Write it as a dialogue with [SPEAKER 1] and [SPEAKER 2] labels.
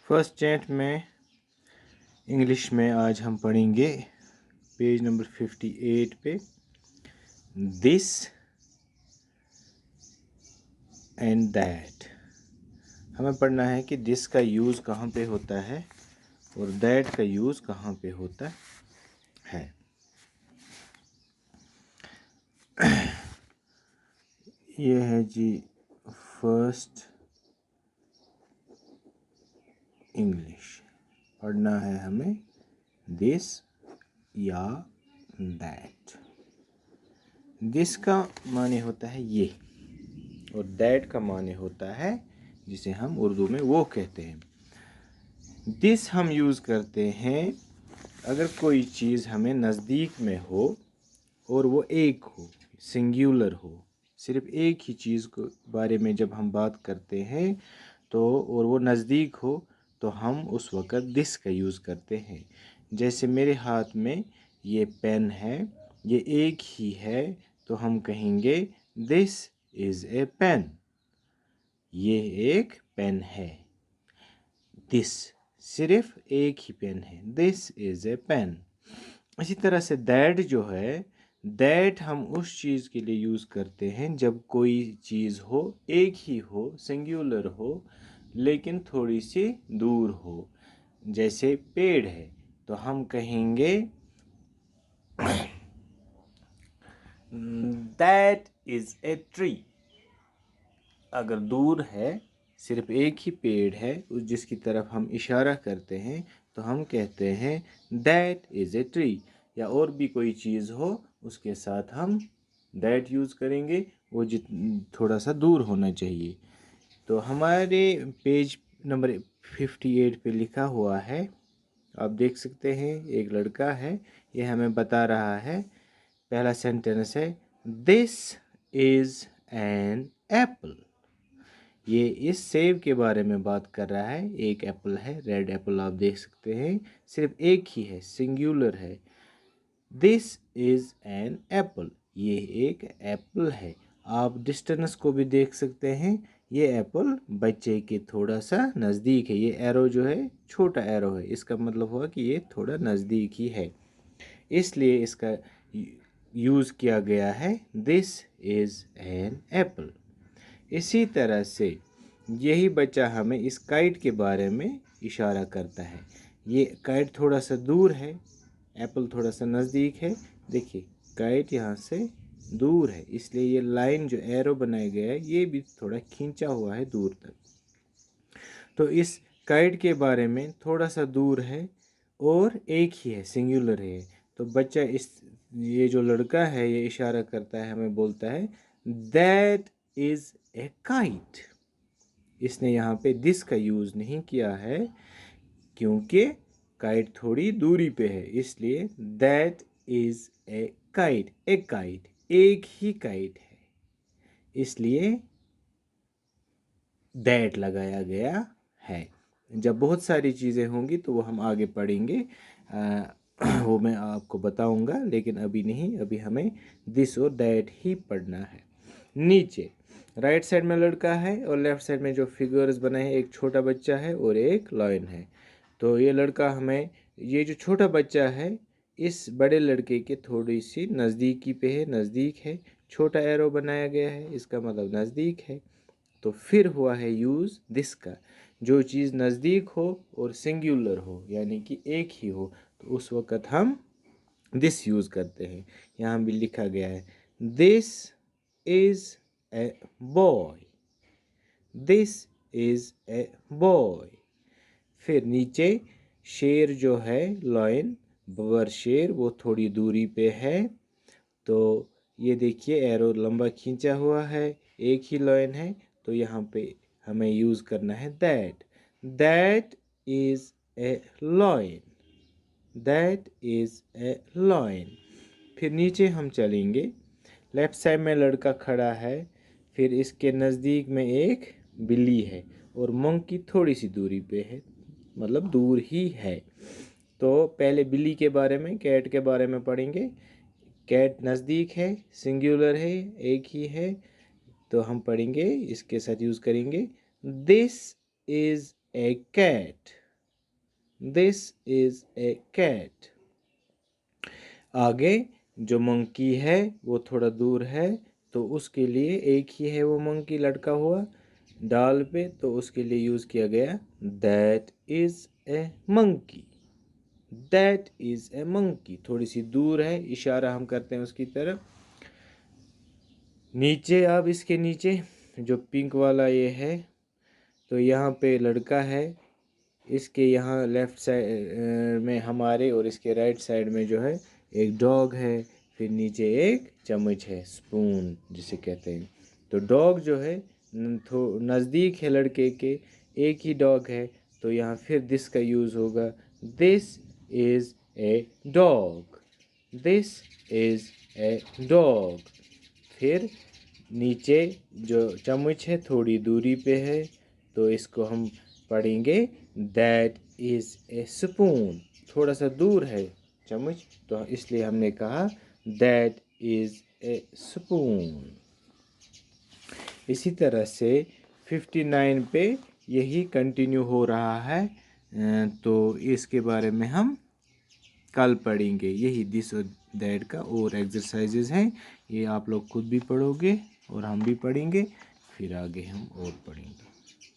[SPEAKER 1] First chat में English में आज हम पढ़ेंगे पेज नंबर 58 पे दिस एंड दैट। हमें पढ़ना है कि दिस का यूज़ कहाँ पे होता है और दैट का यूज़ कहाँ पे होता है। ये है जी फर्स्ट इंग्लिश। पढ़ना है हमें दिस या दैट। दिस का माने होता है ये और दैट का माने होता है जिसे हम उर्दू में वो कहते हैं। दिस हम यूज़ करते हैं अगर कोई चीज़ हमें नज़दीक में हो और वो एक हो, सिंगुलर हो, सिर्फ एक ही चीज़ को बारे में जब हम बात करते हैं तो और वो नज़दीक हो तो हम उस वक़्त दिस का यूज़ करते हैं। जैसे मेरे हाथ में ये पेन है, ये एक ही है तो हम कहेंगे दिस इज़ ए पेन। ये एक पेन है। दिस सिर्फ एक ही पेन है, दिस इज़ ए पेन। इसी तरह से दैट जो है, दैट हम उस चीज़ के लिए यूज़ करते हैं जब कोई चीज़ हो, एक ही हो, सिंगुलर हो, लेकिन थोड़ी सी दूर हो। जैसे पेड़ है तो हम कहेंगे दैट इज़ ए ट्री। अगर दूर है, सिर्फ एक ही पेड़ है उस जिसकी तरफ हम इशारा करते हैं तो हम कहते हैं दैट इज़ ए ट्री। या और भी कोई चीज़ हो उसके साथ हम दैट यूज़ करेंगे, वो थोड़ा सा दूर होना चाहिए। तो हमारे पेज नंबर 58 पे लिखा हुआ है, आप देख सकते हैं एक लड़का है, ये हमें बता रहा है। पहला सेंटेंस है दिस इज़ एन एप्पल। ये इस सेब के बारे में बात कर रहा है। एक एप्पल है, रेड एप्पल आप देख सकते हैं, सिर्फ एक ही है, सिंगुलर है। दिस इज़ एन एप्पल, ये एक एप्पल है। आप डिस्टेंस को भी देख सकते हैं, ये एप्पल बच्चे के थोड़ा सा नज़दीक है। ये एरो जो है छोटा एरो है, इसका मतलब हुआ कि ये थोड़ा नज़दीक ही है, इसलिए इसका यूज़ किया गया है दिस इज़ एन एप्पल। इसी तरह से यही बच्चा हमें इस काइट के बारे में इशारा करता है। ये काइट थोड़ा सा दूर है, एप्पल थोड़ा सा नज़दीक है। देखिए काइट यहाँ से दूर है, इसलिए ये लाइन जो एरो बनाया गया है ये भी थोड़ा खींचा हुआ है दूर तक। तो इस काइट के बारे में थोड़ा सा दूर है और एक ही है, सिंगुलर है। तो बच्चा ये जो लड़का है ये इशारा करता है, हमें बोलता है दैट इज़ ए काइट। इसने यहाँ पे दिस का यूज़ नहीं किया है क्योंकि काइट थोड़ी दूरी पे है, इसलिए that is a kite. A kite एक ही काइट है, इसलिए दैट लगाया गया है। जब बहुत सारी चीज़ें होंगी तो वो हम आगे पढ़ेंगे, वो मैं आपको बताऊंगा, लेकिन अभी नहीं, अभी हमें दिस और दैट ही पढ़ना है। नीचे राइट साइड में लड़का है और लेफ्ट साइड में जो फिगर्स बने हैं, एक छोटा बच्चा है और एक लॉयन है। तो ये लड़का हमें, ये जो छोटा बच्चा है इस बड़े लड़के के थोड़ी सी नज़दीकी पे है, नज़दीक है, छोटा एरो बनाया गया है, इसका मतलब नज़दीक है। तो फिर हुआ है यूज़ दिस का। जो चीज़ नज़दीक हो और सिंगुलर हो यानी कि एक ही हो तो उस वक़्त हम दिस यूज़ करते हैं। यहाँ भी लिखा गया है this is a boy, this is a boy. फिर नीचे शेर जो है, लॉयन, बबर शेर, वो थोड़ी दूरी पे है। तो ये देखिए एरो लंबा खींचा हुआ है, एक ही लॉयन है, तो यहाँ पे हमें यूज़ करना है that. That is a lion, that is a lion. फिर नीचे हम चलेंगे, लेफ्ट साइड में लड़का खड़ा है, फिर इसके नज़दीक में एक बिल्ली है और मंकी थोड़ी सी दूरी पे है, मतलब दूर ही है। तो पहले बिल्ली के बारे में, कैट के बारे में पढ़ेंगे। कैट नज़दीक है, सिंगुलर है, एक ही है, तो हम पढ़ेंगे, इसके साथ यूज़ करेंगे this is a cat. This is a cat. आगे जो मंकी है वो थोड़ा दूर है, तो उसके लिए एक ही है वो मंकी लटका हुआ डाल पे, तो उसके लिए यूज़ किया गया that is a monkey. That is a monkey थोड़ी सी दूर है, इशारा हम करते हैं उसकी तरफ। नीचे, अब इसके नीचे जो पिंक वाला ये है, तो यहाँ पे लड़का है, इसके यहाँ लेफ़्ट साइड में हमारे और इसके राइट साइड में जो है एक डॉग है, फिर नीचे एक चम्मच है, स्पून जिसे कहते हैं। तो डॉग जो है नज़दीक है लड़के के, एक ही डॉग है, तो यहाँ फिर दिस का यूज़ होगा। This is a dog. This is a dog. फिर नीचे जो चम्मच है थोड़ी दूरी पे है, तो इसको हम पढ़ेंगे दैट इज़ ए स्पून। थोड़ा सा दूर है चम्मच, तो इसलिए हमने कहा दैट इज़ ए स्पून। इसी तरह से 59 पे यही कंटिन्यू हो रहा है, तो इसके बारे में हम कल पढ़ेंगे। यही दिस और दैट का और एक्सरसाइजेज हैं, ये आप लोग खुद भी पढ़ोगे और हम भी पढ़ेंगे, फिर आगे हम और पढ़ेंगे।